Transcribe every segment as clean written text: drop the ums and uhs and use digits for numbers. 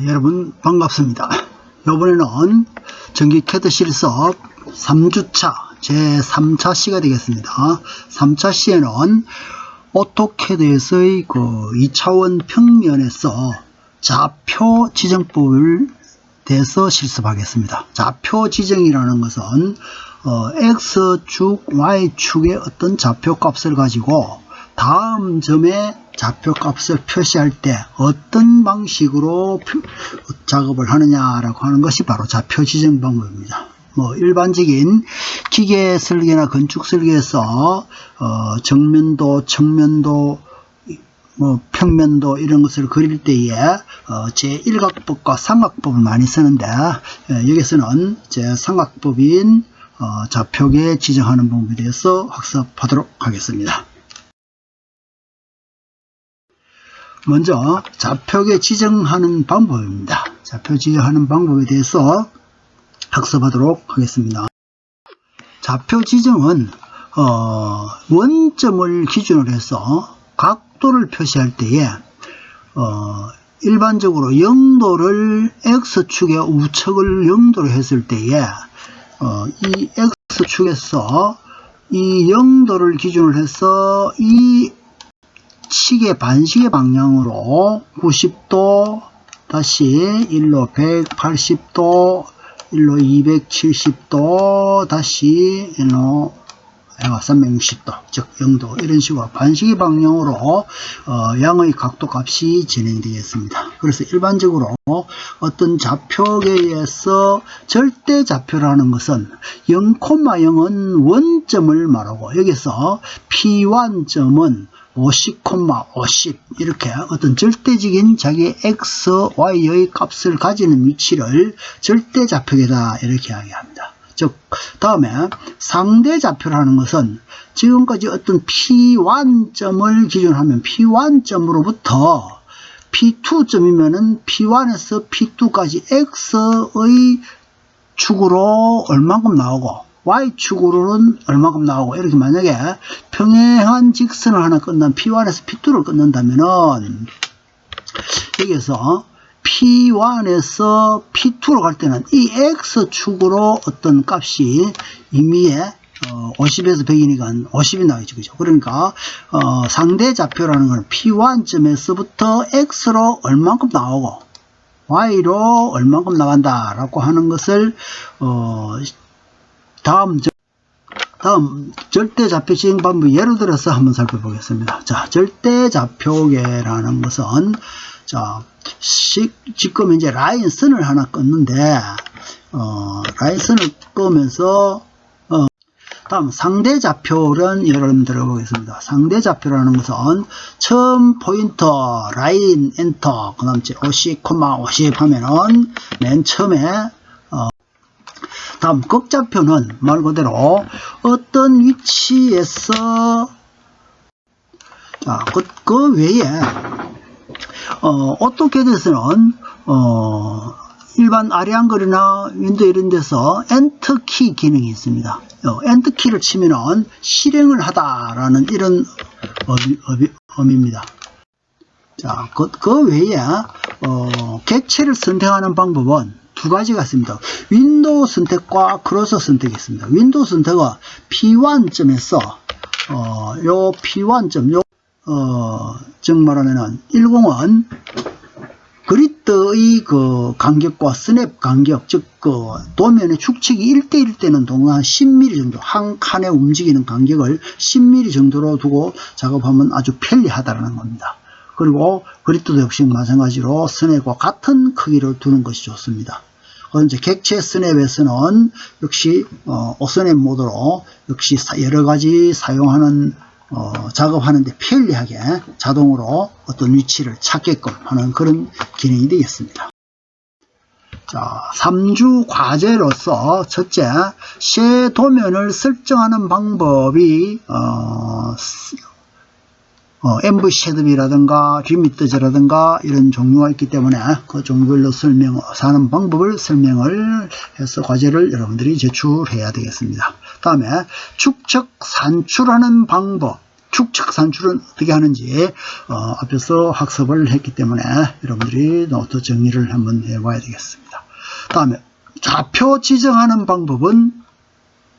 여러분 반갑습니다. 이번에는 전기 캐드 실습 3주차 제3차 시가 되겠습니다. 3차 시에는 오토캐드에서의 그 2차원 평면에서 좌표 지정법을 대해서 실습하겠습니다. 좌표 지정이라는 것은 X축, Y축의 어떤 좌표 값을 가지고 다음 점에 좌표 값을 표시할 때 어떤 방식으로 작업을 하느냐라고 하는 것이 바로 좌표 지정 방법입니다. 일반적인 기계 설계나 건축 설계에서 정면도, 측면도, 평면도 이런 것을 그릴 때에 제1각법과 삼각법을 많이 쓰는데 여기서는 제3각법인 좌표계 지정하는 방법에 대해서 학습하도록 하겠습니다. 먼저 좌표계 지정하는 방법입니다. 좌표 지정하는 방법에 대해서 학습하도록 하겠습니다. 좌표 지정은 원점을 기준으로 해서 각도를 표시할 때에 일반적으로 0도를 X축의 우측을 0도로 했을 때에 이 X축에서 이 0도를 기준으로 해서 이 시계 반시계 방향으로 90도 다시 1로 180도 1로 270도 다시 1로 360도 즉 0도 이런 식으로 반시계 방향으로 양의 각도 값이 진행되겠습니다. 그래서 일반적으로 어떤 좌표계에서 절대 좌표라는 것은 0,0은 원점을 말하고 여기서 P1점은 50, 50 이렇게 어떤 절대적인 자기 X, Y의 값을 가지는 위치를 절대 좌표계다 이렇게 이야기합니다. 즉 다음에 상대 좌표라는 것은 지금까지 어떤 P1점을 기준하면 P1점으로부터 P2점이면은 P1에서 P2까지 X의 축으로 얼만큼 나오고 Y축으로는 얼마큼 나오고 이렇게 만약에 평행한 직선을 하나 끝난 P1에서 P2를 끊는다면은 여기서 P1에서 P2로 갈 때는 이 X축으로 어떤 값이 임의에 50에서 100이니까 50이 나오죠. 그죠? 그러니까 상대 좌표라는 건 P1점에서부터 X로 얼만큼 나오고 Y로 얼만큼 나간다 라고 하는 것을 다음 절대 좌표 지정 방법 예를 들어서 한번 살펴보겠습니다. 자, 절대 좌표계라는 것은 지금 이제 라인선을 하나 껐는데 라인선을 끄면서 다음 상대 좌표는 여러분 들어보겠습니다. 상대 좌표라는 것은 처음 포인터 라인 엔터 그다음 50, 50 하면은 맨 처음에 다음 극좌표는 말 그대로 어떤 위치에서 그 외에 오토캐드에서는 일반 아리안글이나 윈도우 이런 데서 엔터키 기능이 있습니다. 엔터키를 치면은 실행을 하다라는 이런 의미입니다. 자, 그 외에 객체를 선택하는 방법은 두 가지가 있습니다. 윈도우 선택과 크로스 선택이 있습니다. 윈도우 선택은 P1점에서 요 P1점 즉 말하면은 10은 그리드의 그 간격과 스냅 간격 즉 그 도면의 축축이 1대1 때는 동안 10mm 정도 한 칸에 움직이는 간격을 10mm 정도로 두고 작업하면 아주 편리하다는 겁니다. 그리고 그리드도 역시 마찬가지로 스냅과 같은 크기를 두는 것이 좋습니다. 그런데 객체 스냅에서는 역시 오스냅 모드로 역시 여러 가지 사용하는 작업하는데 편리하게 자동으로 어떤 위치를 찾게끔 하는 그런 기능이 되겠습니다. 자, 3주 과제로서 첫째, 새 도면을 설정하는 방법이 MV 섀도우라든가 리미터즈라든가 이런 종류가 있기 때문에 그 종류별로 사는 방법을 설명을 해서 과제를 여러분들이 제출해야 되겠습니다. 다음에 축척 산출하는 방법 축척 산출은 어떻게 하는지 앞에서 학습을 했기 때문에 여러분들이 노트 정리를 한번 해봐야 되겠습니다. 다음에 좌표 지정하는 방법은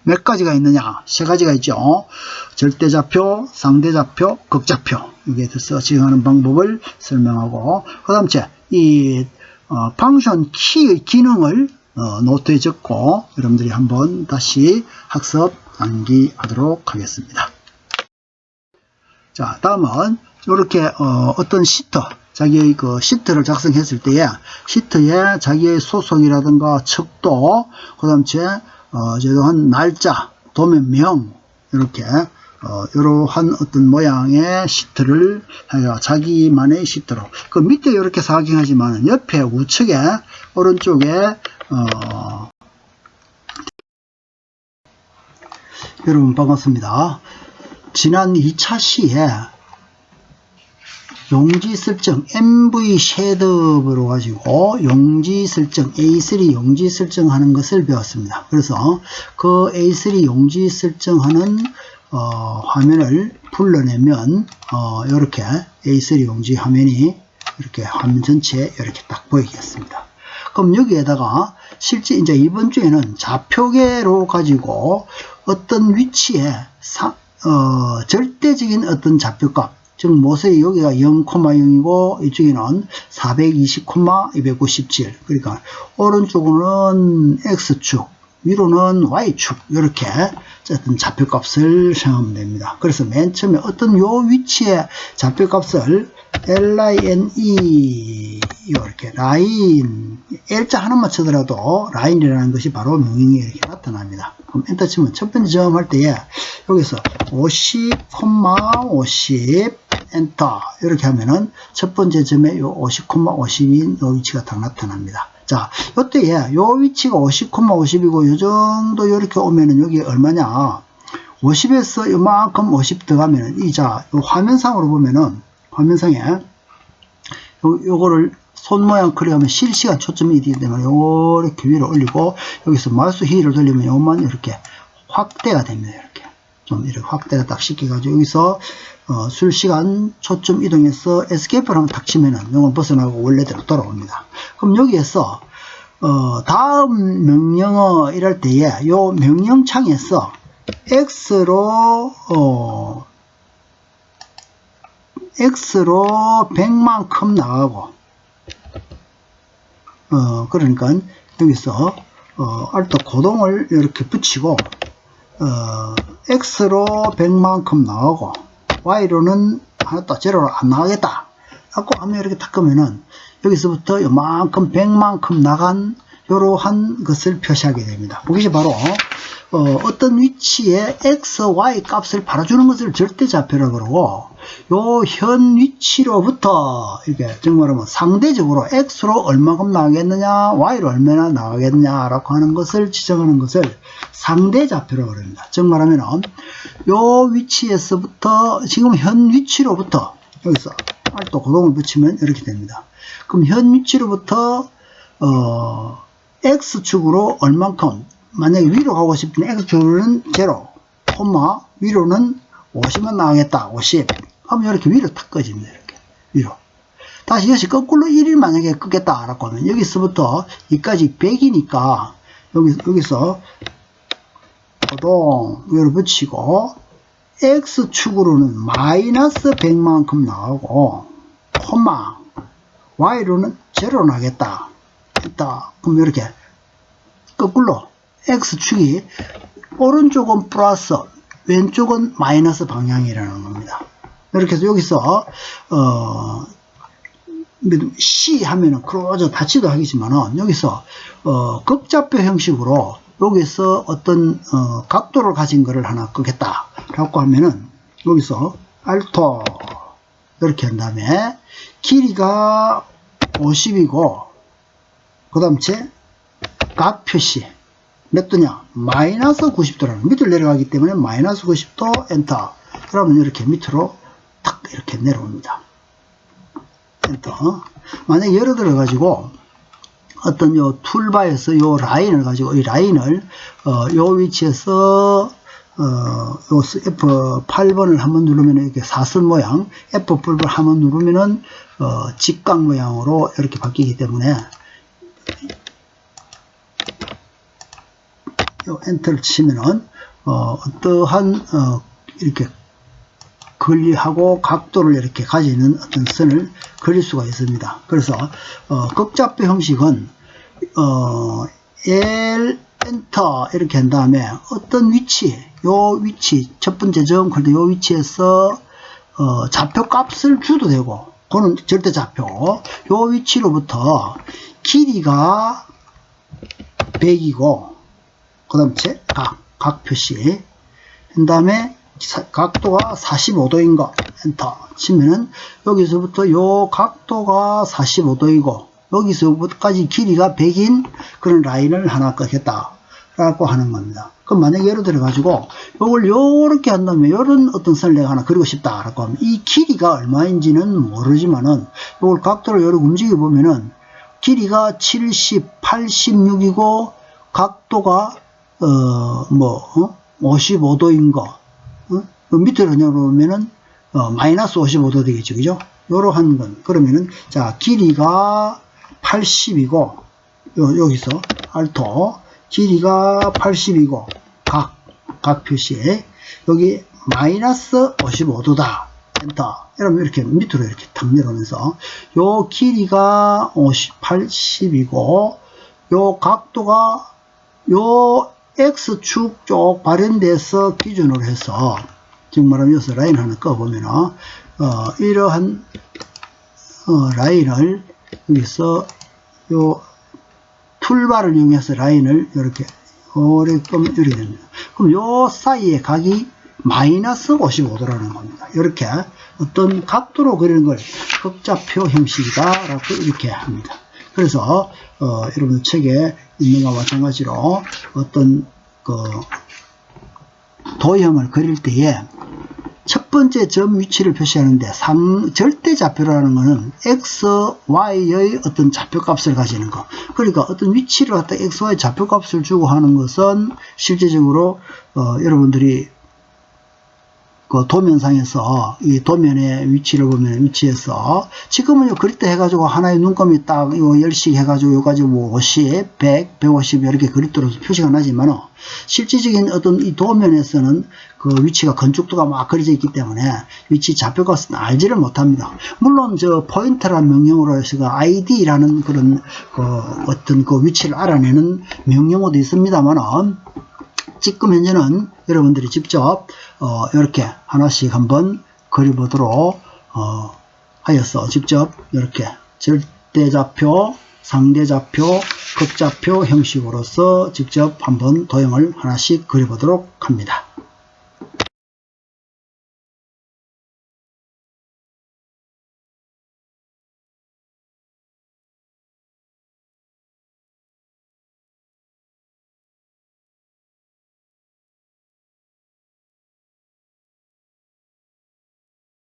몇 가지가 있느냐? 세 가지가 있죠. 절대좌표, 상대좌표, 극좌표. 여기에 대해서 지정하는 방법을 설명하고, 그 다음 이 펑션 키의 기능을 노트에 적고 여러분들이 한번 다시 학습 암기하도록 하겠습니다. 자, 다음은 이렇게 어떤 시트, 자기의 그 시트를 작성했을 때에 시트에 자기의 소속이라든가 척도, 그 다음 제도한 날짜, 도면명, 이렇게 이러한 어떤 모양의 시트를 자기만의 시트로, 그 밑에 이렇게 사각형하지만 옆에 우측에 오른쪽에 여러분 반갑습니다. 지난 2차 시에 용지 설정 MV 쉐드업으로 가지고 용지 설정 A3 용지 설정하는 것을 배웠습니다. 그래서 그 A3 용지 설정하는 화면을 불러내면 이렇게 A3 용지 화면이 이렇게 화면 전체에 이렇게 딱 보이겠습니다. 그럼 여기에다가 실제 이제 이번 주에는 좌표계로 가지고 어떤 위치에 절대적인 어떤 좌표값, 즉 모서리 여기가 0,0이고 이쪽에는 420,297, 그러니까 오른쪽으로는 X축, 위로는 Y축, 이렇게 어떤 좌표값을 사용하면 됩니다. 그래서 맨 처음에 어떤 요 위치에 좌표값을 LINE 이렇게 라인, L자 하나만 치더라도 라인이라는 것이 바로 명령이 이렇게 나타납니다. 그럼 엔터 치면 첫 번째 점할 때에 여기서 50, 50 엔터 이렇게 하면은 첫 번째 점에 요 50, 50인 요 위치가 딱 나타납니다. 자, 요때에 요 위치가 50, 50이고 요 정도 이렇게 오면은 여기 얼마냐? 50에서 요만큼 50 들어가면은 요 화면상으로 보면은 화면상에 요거를 손 모양 클릭하면 실시간 초점이 되기 때문에 요렇게 위로 올리고 여기서 마우스 휠을 돌리면 요만 이렇게 확대가 됩니다. 이렇게 좀 이렇게 확대가 딱 시켜가지고 여기서 실시간 초점 이동해서 에스케이프를 한번 탁 치면은 요건 벗어나고 원래대로 돌아옵니다. 그럼 여기에서 다음 명령어 이럴 때에 요 명령창에서 X로 100만큼 나가고 그러니까 여기서 Alt 고동을 이렇게 붙이고 X로 100만큼 나가고 Y로는 하나도 제로로 안 나가겠다 하고 하면 이렇게 닦으면은 여기서부터 요만큼 100만큼 나간 이러한 것을 표시하게 됩니다. 그것이 바로 어떤 위치에 x, y 값을 바라주는 것을 절대좌표라고 그러고 요 현 위치로부터 이게 정말로 상대적으로 x로 얼마큼 나가겠느냐 y로 얼마나 나가겠느냐 라고 하는 것을 지정하는 것을 상대좌표라고 그럽니다. 즉 말하면 요 위치에서부터 지금 현 위치로부터 여기서 또 고동을 붙이면 이렇게 됩니다. 그럼 현 위치로부터 x축으로 얼만큼, 만약에 위로 가고 싶으면 x축으로는 0, 위로는 50만 나가겠다. 50 하면 이렇게 위로 탁 꺼집니다. 이렇게 위로. 다시 여기서 거꾸로 1을 만약에 끄겠다 라고 하면 여기서부터 여기까지 100이니까 여기서 고동 위로 붙이고 x축으로는 마이너스 100만큼 나오고 y로는 0 나겠다. 그럼 이렇게 거꾸로 x축이 오른쪽은 플러스 왼쪽은 마이너스 방향이라는 겁니다. 이렇게 해서 여기서 C 하면은 크로저 다치도 하겠지만은 여기서 극좌표 형식으로 여기서 어떤 각도를 가진 거를 하나 끄겠다 라고 하면은 여기서 알토 이렇게 한 다음에 길이가 50이고 그 다음 각 표시 몇 도냐 마이너스 90도라는 밑으로 내려가기 때문에 마이너스 90도 엔터. 그러면 이렇게 밑으로 탁 이렇게 내려옵니다. 엔터. 만약에 예를 들어 가지고 어떤 요 툴바에서 요 라인을 가지고 이 라인을 요 위치에서 요 F8번을 한번 누르면 이렇게 사슬 모양, F8번 한번 누르면은 직각 모양으로 이렇게 바뀌기 때문에 요 엔터를 치면은 어떠한 이렇게 권리하고 각도를 이렇게 가지는 어떤 선을 그릴 수가 있습니다. 그래서 극좌표 형식은 L 엔터 이렇게 한 다음에 어떤 위치, 요 위치 첫 번째 점컨대 요 위치에서 좌표 값을 줘도 되고, 그거는 절대 좌표. 요 위치로부터 길이가 100이고, 그 다음 각 표시, 그 다음에 각도가 45도인 거 엔터 치면은 여기서부터 요 각도가 45도이고 여기서부터까지 길이가 100인 그런 라인을 하나 끄겠다 라고 하는 겁니다. 그럼 만약에 예를 들어 가지고 요걸 요렇게 한다면 요런 어떤 선을 내가 하나 그리고 싶다 라고 하면 이 길이가 얼마인지는 모르지만은 요걸 각도를 요렇게 움직여 보면은 길이가 70, 86이고 각도가 55도인 거 밑으로 내려오면은 마이너스 55도 되겠죠, 그죠? 요러한 건 그러면은 자 길이가 80이고 여기서 알토 길이가 80이고 각 표시에 여기 마이너스 55도다 엔터 이러면 이렇게 밑으로 이렇게 탁 내려오면서 요 길이가 80이고 요 각도가 요 X축 쪽 발현돼서 기준으로 해서 지금 말하면 여기서 라인 하나 꺼보면 이러한 라인을 여기서 요 툴바를 이용해서 라인을 이렇게 이렇게 됩니다. 그럼 요 사이에 각이 마이너스 55도라는 겁니다. 이렇게 어떤 각도로 그리는 걸 극좌표 형식이다 라고 이렇게 합니다. 그래서 여러분 책에 있는 것과 마찬가지로 어떤 도형을 그릴 때에 첫 번째 점 위치를 표시하는데 절대 좌표라는 것은 x, y의 어떤 좌표값을 가지는 거. 그러니까 어떤 위치를 갖다 x, y 좌표값을 주고 하는 것은 실제적으로 여러분들이 그 도면상에서 이 도면의 위치를 보면 위치에서 지금은 그릴 때 해가지고 하나의 눈금이 딱 요 10씩 해가지고 요까지 뭐 50, 100, 150 이렇게 그립도로 표시가 나지만 실질적인 어떤 이 도면에서는 그 위치가 건축도가 막 그려져 있기 때문에 위치 좌표값은 알지를 못합니다. 물론 저 포인터라는 명령으로 해서 id라는 그런 어떤 그 위치를 알아내는 명령어도 있습니다만 지금 현재는 여러분들이 직접 이렇게 하나씩 한번 그려보도록 하여서 직접 이렇게 절대좌표, 상대좌표, 극좌표 형식으로서 직접 한번 도형을 하나씩 그려보도록 합니다.